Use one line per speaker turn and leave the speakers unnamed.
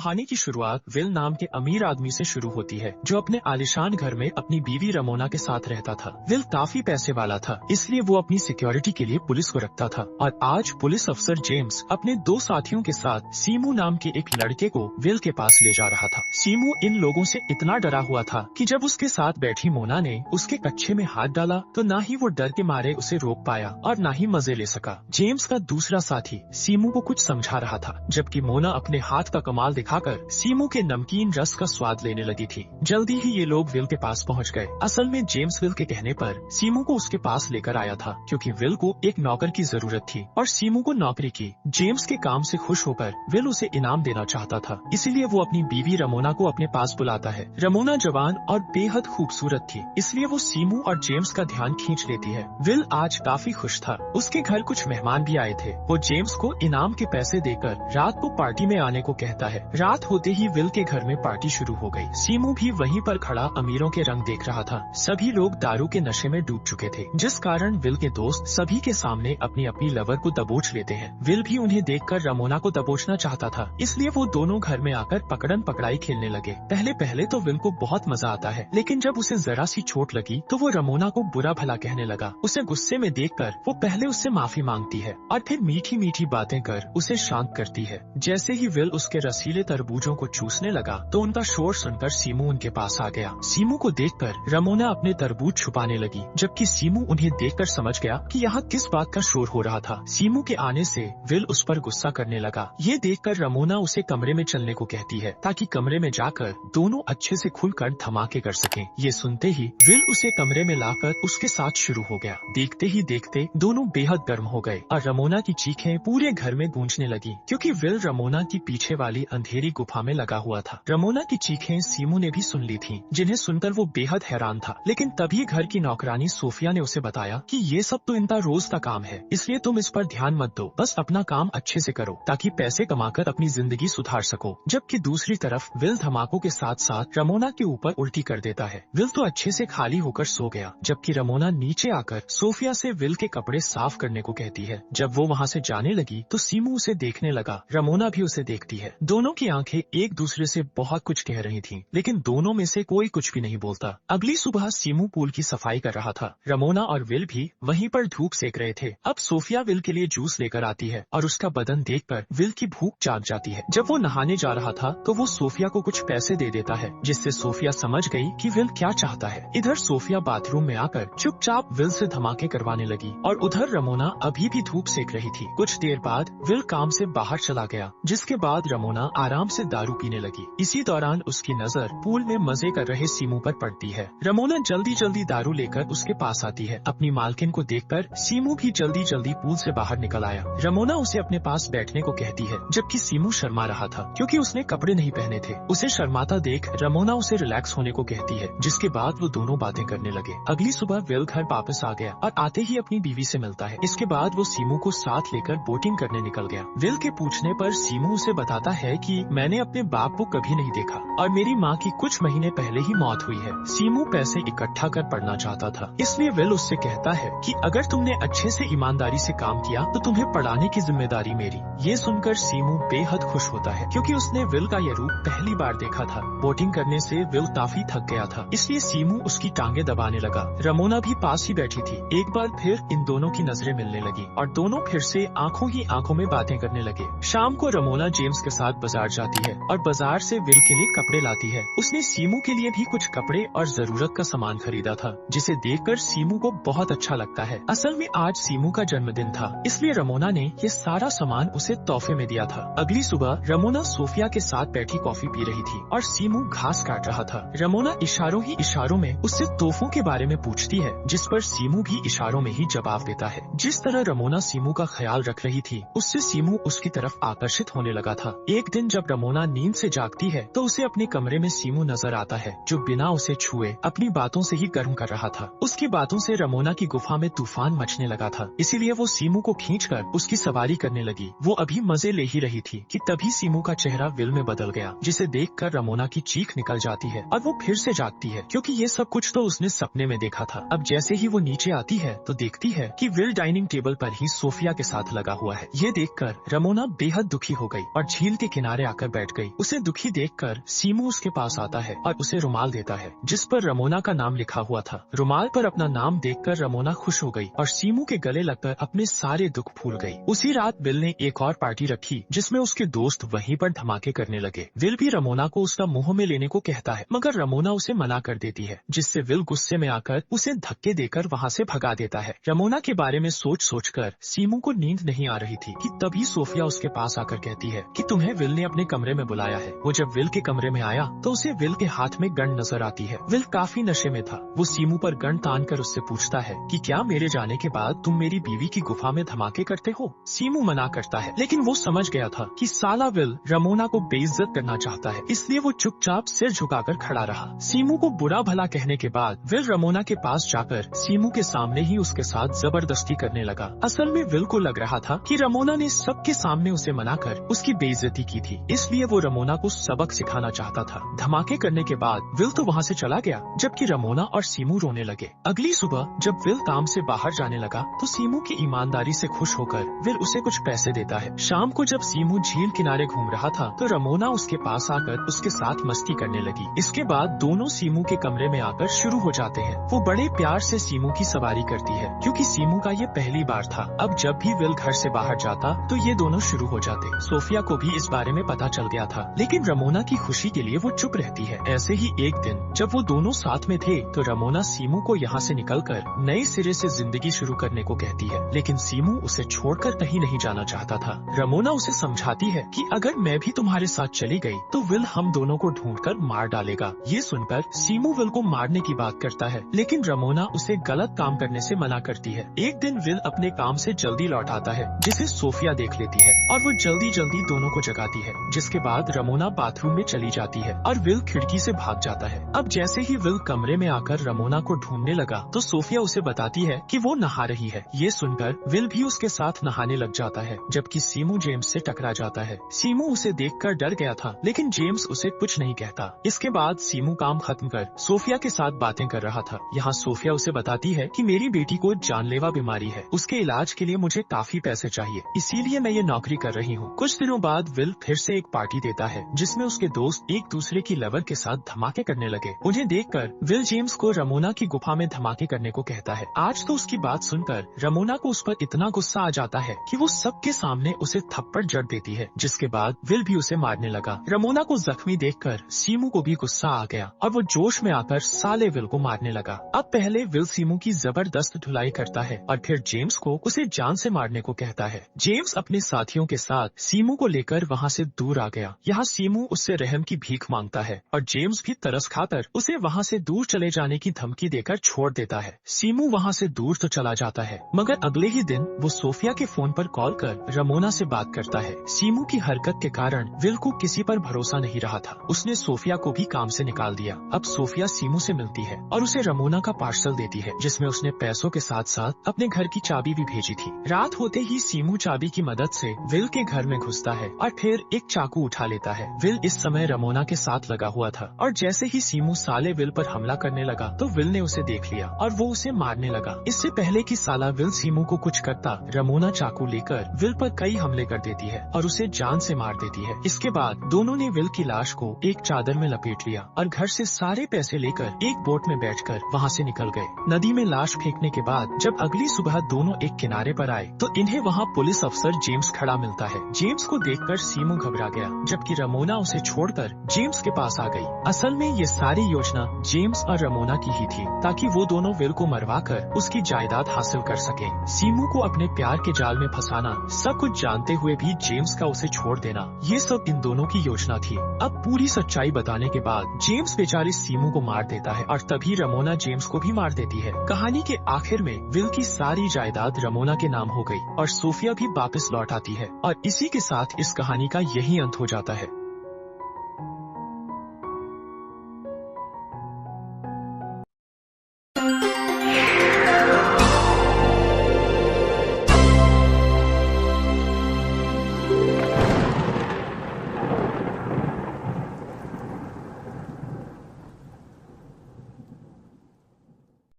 कहानी की शुरुआत विल नाम के अमीर आदमी से शुरू होती है, जो अपने आलिशान घर में अपनी बीवी रमोना के साथ रहता था। विल काफी पैसे वाला था, इसलिए वो अपनी सिक्योरिटी के लिए पुलिस को रखता था। और आज पुलिस अफसर जेम्स अपने दो साथियों के साथ सीमू नाम के एक लड़के को विल के पास ले जा रहा था। सीमू इन लोगों से इतना डरा हुआ था कि जब उसके साथ बैठी मोना ने उसके कच्छे में हाथ डाला तो ना ही वो डर के मारे उसे रोक पाया और ना ही मजे ले सका। जेम्स का दूसरा साथी सीमू को कुछ समझा रहा था, जबकि मोना अपने हाथ का कमाल दिखाकर सीमू के नमकीन रस का स्वाद लेने लगी थी। जल्दी ही ये लोग विल के पास पहुंच गए। असल में जेम्स विल के कहने पर सीमू को उसके पास लेकर आया था, क्योंकि विल को एक नौकर की जरूरत थी और सीमू को नौकरी की। जेम्स के काम से खुश होकर विल उसे इनाम देना चाहता था, इसीलिए वो अपनी बीवी रमोना को अपने पास बुलाता है। रमोना जवान और बेहद खूबसूरत थी, इसलिए वो सीमू और जेम्स का ध्यान खींच लेती है। विल आज काफी खुश था। उसके घर कुछ मेहमान भी आए थे। वो जेम्स को इनाम के पैसे देकर रात को पार्टी में आने को कहता है। रात होते ही विल के घर में पार्टी शुरू हो गई। सीमू भी वहीं पर खड़ा अमीरों के रंग देख रहा था। सभी लोग दारू के नशे में डूब चुके थे, जिस कारण विल के दोस्त सभी के सामने अपनी अपनी लवर को दबोच लेते हैं। विल भी उन्हें देखकर रमोना को दबोचना चाहता था, इसलिए वो दोनों घर में आकर पकड़न पकड़ाई खेलने लगे। पहले तो विल को बहुत मजा आता है, लेकिन जब उसे जरा सी चोट लगी तो वो रमोना को बुरा भला कहने लगा। उसे गुस्से में देखकर वो पहले उससे माफी मांगती है और फिर मीठी मीठी बातें कर उसे शांत करती है। जैसे ही विल उसके रसीले तरबूजों को चूसने लगा तो उनका शोर सुनकर सीमू उनके पास आ गया। सीमू को देखकर रमोना अपने तरबूज छुपाने लगी, जबकि सीमू उन्हें देखकर समझ गया कि यहाँ किस बात का शोर हो रहा था। सीमू के आने से विल उस पर गुस्सा करने लगा। ये देखकर रमोना उसे कमरे में चलने को कहती है, ताकि कमरे में जाकर दोनों अच्छे से खुलकर धमाके कर सकें। ये सुनते ही विल उसे कमरे में लाकर उसके साथ शुरू हो गया। देखते ही देखते दोनों बेहद गर्म हो गए और रमोना की चीखें पूरे घर में गूंजने लगी, क्योंकि विल रमोना की पीछे वाली अंधेरी गुफा में लगा हुआ था। रमोना की चीखें सीमू ने भी सुन ली थीं, जिन्हें सुनकर वो बेहद हैरान था। लेकिन तभी घर की नौकरानी सोफिया ने उसे बताया कि ये सब तो इनका रोज का काम है, इसलिए तुम इस पर ध्यान मत दो, बस अपना काम अच्छे से करो ताकि पैसे कमाकर अपनी जिंदगी सुधार सको। जबकि दूसरी तरफ विल धमाकों के साथ साथ रमोना के ऊपर उल्टी कर देता है। विल तो अच्छे से खाली होकर सो गया, जबकि रमोना नीचे आकर सोफिया से विल के कपड़े साफ करने को कहती है। जब वो वहाँ से जाने लगी तो सीमू उसे देखने लगा। रमोना भी उसे देखती है। दोनों की आंखें एक दूसरे से बहुत कुछ कह रही थीं, लेकिन दोनों में से कोई कुछ भी नहीं बोलता। अगली सुबह सीमू पूल की सफाई कर रहा था। रमोना और विल भी वहीं पर धूप सेक रहे थे। अब सोफिया विल के लिए जूस लेकर आती है और उसका बदन देखकर विल की भूख जाग जाती है। जब वो नहाने जा रहा था तो वो सोफिया को कुछ पैसे दे देता है, जिससे सोफिया समझ गई कि विल क्या चाहता है। इधर सोफिया बाथरूम में आकर चुपचाप विल से धमाके करवाने लगी और उधर रमोना अभी भी धूप सेक रही थी। कुछ देर बाद विल काम से बाहर चला गया, जिसके बाद रमोना आराम से दारू पीने लगी। इसी दौरान उसकी नजर पूल में मजे कर रहे सीमू पर पड़ती है। रमोना जल्दी जल्दी दारू लेकर उसके पास आती है। अपनी मालकिन को देखकर सीमू भी जल्दी जल्दी पूल से बाहर निकल आया। रमोना उसे अपने पास बैठने को कहती है, जबकि सीमू शर्मा रहा था, क्योंकि उसने कपड़े नहीं पहने थे। उसे शर्माता देख रमोना उसे रिलैक्स होने को कहती है, जिसके बाद वो दोनों बातें करने लगे। अगली सुबह विल घर वापस आ गया और आते ही अपनी बीवी से मिलता है। इसके बाद वो सीमू को साथ लेकर बोटिंग करने निकल गया। विल के पूछने पर सीमू उसे बताता है कि मैंने अपने बाप को कभी नहीं देखा और मेरी माँ की कुछ महीने पहले ही मौत हुई है। सीमू पैसे इकट्ठा कर पढ़ना चाहता था, इसलिए विल उससे कहता है कि अगर तुमने अच्छे से ईमानदारी से काम किया तो तुम्हें पढ़ाने की जिम्मेदारी मेरी। ये सुनकर सीमू बेहद खुश होता है, क्योंकि उसने विल का ये रूप पहली बार देखा था। बोटिंग करने से विल काफी थक गया था, इसलिए सीमू उसकी टांगे दबाने लगा। रमोना भी पास ही बैठी थी। एक बार फिर इन दोनों की नजरें मिलने लगी और दोनों फिर से आंखों ही आंखों में बातें करने लगे। शाम को रमोना जेम्स के साथ बाजार जाती है और बाजार से विल के लिए कपड़े लाती है। उसने सीमू के लिए भी कुछ कपड़े और जरूरत का सामान खरीदा था, जिसे देखकर सीमू को बहुत अच्छा लगता है। असल में आज सीमू का जन्मदिन था, इसलिए रमोना ने ये सारा सामान उसे तोहफे में दिया था। अगली सुबह रमोना सोफिया के साथ बैठी कॉफी पी रही थी और सीमू घास काट रहा था। रमोना इशारों ही इशारों में उससे तोहफों के बारे में पूछती है, जिस पर सीमू भी इशारों में ही जवाब देता है। जिस तरह रमोना सीमू का ख्याल रख रही थी, उससे सीमू उसकी तरफ आकर्षित होने लगा था। एक दिन जब रमोना नींद से जागती है तो उसे अपने कमरे में सीमू नजर आता है, जो बिना उसे छुए अपनी बातों से ही गर्म कर रहा था। उसकी बातों से रमोना की गुफा में तूफान मचने लगा था, इसीलिए वो सीमू को खींचकर उसकी सवारी करने लगी। वो अभी मजे ले ही रही थी कि तभी सीमू का चेहरा विल में बदल गया, जिसे देखकर रमोना की चीख निकल जाती है और वो फिर से जागती है, क्योंकि ये सब कुछ तो उसने सपने में देखा था। अब जैसे ही वो नीचे आती है तो देखती है कि विल डाइनिंग टेबल पर ही सोफिया के साथ लगा हुआ है। ये देखकर रमोना बेहद दुखी हो गई और झील के किनारे आकर बैठ गई। उसे दुखी देखकर सीमू उसके पास आता है और उसे रुमाल देता है जिस पर रमोना का नाम लिखा हुआ था। रुमाल पर अपना नाम देखकर रमोना खुश हो गई और सीमू के गले लगकर अपने सारे दुख भूल गई। उसी रात विल ने एक और पार्टी रखी जिसमें उसके दोस्त वहीं पर धमाके करने लगे। विल भी रमोना को उसका मुंह में लेने को कहता है मगर रमोना उसे मना कर देती है, जिससे विल गुस्से में आकर उसे धक्के देकर वहाँ से भगा देता है। रमोना के बारे में सोच कर सीमू को नींद नहीं आ रही थी कि तभी सोफिया उसके पास आकर कहती है कि तुम्हें विल ने अपने कमरे में बुलाया है। वो जब विल के कमरे में आया तो उसे विल के हाथ में गन नजर आती है। विल काफी नशे में था। वो सीमू पर गन तान कर उससे पूछता है कि क्या मेरे जाने के बाद तुम मेरी बीवी की गुफा में धमाके करते हो? सीमू मना करता है लेकिन वो समझ गया था कि साला विल रमोना को बेइज्जत करना चाहता है, इसलिए वो चुपचाप सिर झुकाकर खड़ा रहा। सीमू को बुरा भला कहने के बाद विल रमोना के पास जाकर सीमू के सामने ही उसके साथ जबरदस्ती करने लगा। असल में विल को लग रहा था कि रमोना ने सबके सामने उसे मनाकर उसकी बेइज्जती की थी, इसलिए वो रमोना को सबक सिखाना चाहता था। धमाके करने के बाद विल तो वहाँ से चला गया जबकि रमोना और सीमू रोने लगे। अगली सुबह जब विल काम से बाहर जाने लगा तो सीमू की ईमानदारी से खुश होकर विल उसे कुछ पैसे देता है। शाम को जब सीमू झील किनारे घूम रहा था तो रमोना उसके पास आकर उसके साथ मस्ती करने लगी। इसके बाद दोनों सीमू के कमरे में आकर शुरू हो जाते हैं। वो बड़े प्यार से सीमू की सवारी करती है क्योंकि सीमू का ये पहली बार था। अब जब भी विल घर से बाहर जाता तो ये दोनों शुरू हो जाते। सोफिया को भी इस बारे में पता चल गया था लेकिन रमोना की खुशी के लिए वो चुप रहती है। ऐसे ही एक दिन जब वो दोनों साथ में थे तो रमोना सीमू को यहाँ से निकलकर नए सिरे से जिंदगी शुरू करने को कहती है, लेकिन सीमू उसे छोड़कर कहीं नहीं जाना चाहता था। रमोना उसे समझाती है कि अगर मैं भी तुम्हारे साथ चली गई तो विल हम दोनों को ढूंढकर मार डालेगा। ये सुनकर सीमू विल को मारने की बात करता है लेकिन रमोना उसे गलत काम करने से मना करती है। एक दिन विल अपने काम से जल्दी लौट आता है जिसे सोफिया देख लेती है और वो जल्दी जल्दी दोनों को जगाती है, जिसके बाद रमोना बाथरूम में चली जाती है और विल खिड़की से भाग जाता है। अब जैसे ही विल कमरे में आकर रमोना को ढूंढने लगा तो सोफिया उसे बताती है कि वो नहा रही है। ये सुनकर विल भी उसके साथ नहाने लग जाता है जबकि सीमू जेम्स से टकरा जाता है। सीमू उसे देखकर डर गया था लेकिन जेम्स उसे कुछ नहीं कहता। इसके बाद सीमू काम खत्म कर सोफिया के साथ बातें कर रहा था। यहाँ सोफिया उसे बताती है कि मेरी बेटी को जानलेवा बीमारी है, उसके इलाज के लिए मुझे काफी पैसे चाहिए, इसीलिए मैं ये नौकरी कर रही हूँ। कुछ दिनों बाद विल फिर से एक पार्टी देता है जिसमें उसके दोस्त एक दूसरे की लवर के साथ धमाके करने लगे। उन्हें देखकर विल जेम्स को रमोना की गुफा में धमाके करने को कहता है। आज तो उसकी बात सुनकर रमोना को उस पर इतना गुस्सा आ जाता है कि वो सबके सामने उसे थप्पड़ जड़ देती है, जिसके बाद विल भी उसे मारने लगा। रमोना को जख्मी देखकर सीमू को भी गुस्सा आ गया और वो जोश में आकर साले विल को मारने लगा। अब पहले विल सीमू की जबरदस्त धुलाई करता है और फिर जेम्स को उसे जान से मारने को कहता है। जेम्स अपने साथियों के साथ सीमू को लेकर वहाँ से दूर आ गया। यहाँ सीमू उससे रहम की भीख मांगता है और जेम्स भी तरस खाकर उसे वहाँ से दूर चले जाने की धमकी देकर छोड़ देता है। सीमू वहाँ से दूर तो चला जाता है मगर अगले ही दिन वो सोफिया के फोन पर कॉल कर रमोना से बात करता है। सीमू की हरकत के कारण विल को किसी पर भरोसा नहीं रहा था। उसने सोफिया को भी काम से निकाल दिया। अब सोफिया सीमू से मिलती है और उसे रमोना का पार्सल देती है जिसमें उसने पैसों के साथ साथ अपने घर की चाबी भी भेजी थी। रात होते ही सीमू चाबी की मदद से विल के घर में घुसता है और फिर एक चाकू उठा लेता है। विल इस समय रमोना के साथ लगा हुआ था और जैसे ही सीमू साले विल पर हमला करने लगा तो विल ने उसे देख लिया और वो उसे मारने लगा। इससे पहले कि साला विल सीमू को कुछ करता, रमोना चाकू लेकर विल पर कई हमले कर देती है और उसे जान से मार देती है। इसके बाद दोनों ने विल की लाश को एक चादर में लपेट लिया और घर से सारे पैसे लेकर एक बोट में बैठकर वहाँ से निकल गए। नदी में लाश फेंकने के बाद जब अगली सुबह दोनों एक किनारे पर आए तो इन्हें वहाँ पुलिस अफसर जेम्स खड़ा मिलता है। जेम्स को देखकर सीमू घबरा गया जबकि रमोना उसे छोड़कर जेम्स के पास आ गई। असल में ये सारी योजना जेम्स और रमोना की ही थी ताकि वो दोनों विल को मरवा कर उसकी जायदाद हासिल कर सके। सीमू को अपने प्यार के जाल में फंसाना, सब कुछ जानते हुए भी जेम्स का उसे छोड़ देना, ये सब इन दोनों की योजना थी। अब पूरी सच्चाई बताने के बाद जेम्स बेचारी सीमू को मार देता है और तभी रमोना जेम्स को भी मार देती है। कहानी के आखिर में विल की सारी जायदाद रमोना के नाम हो गई और सोफिया भी वापस लौट आती है और इसी के साथ इस कहानी का यही अंत हो जाता है।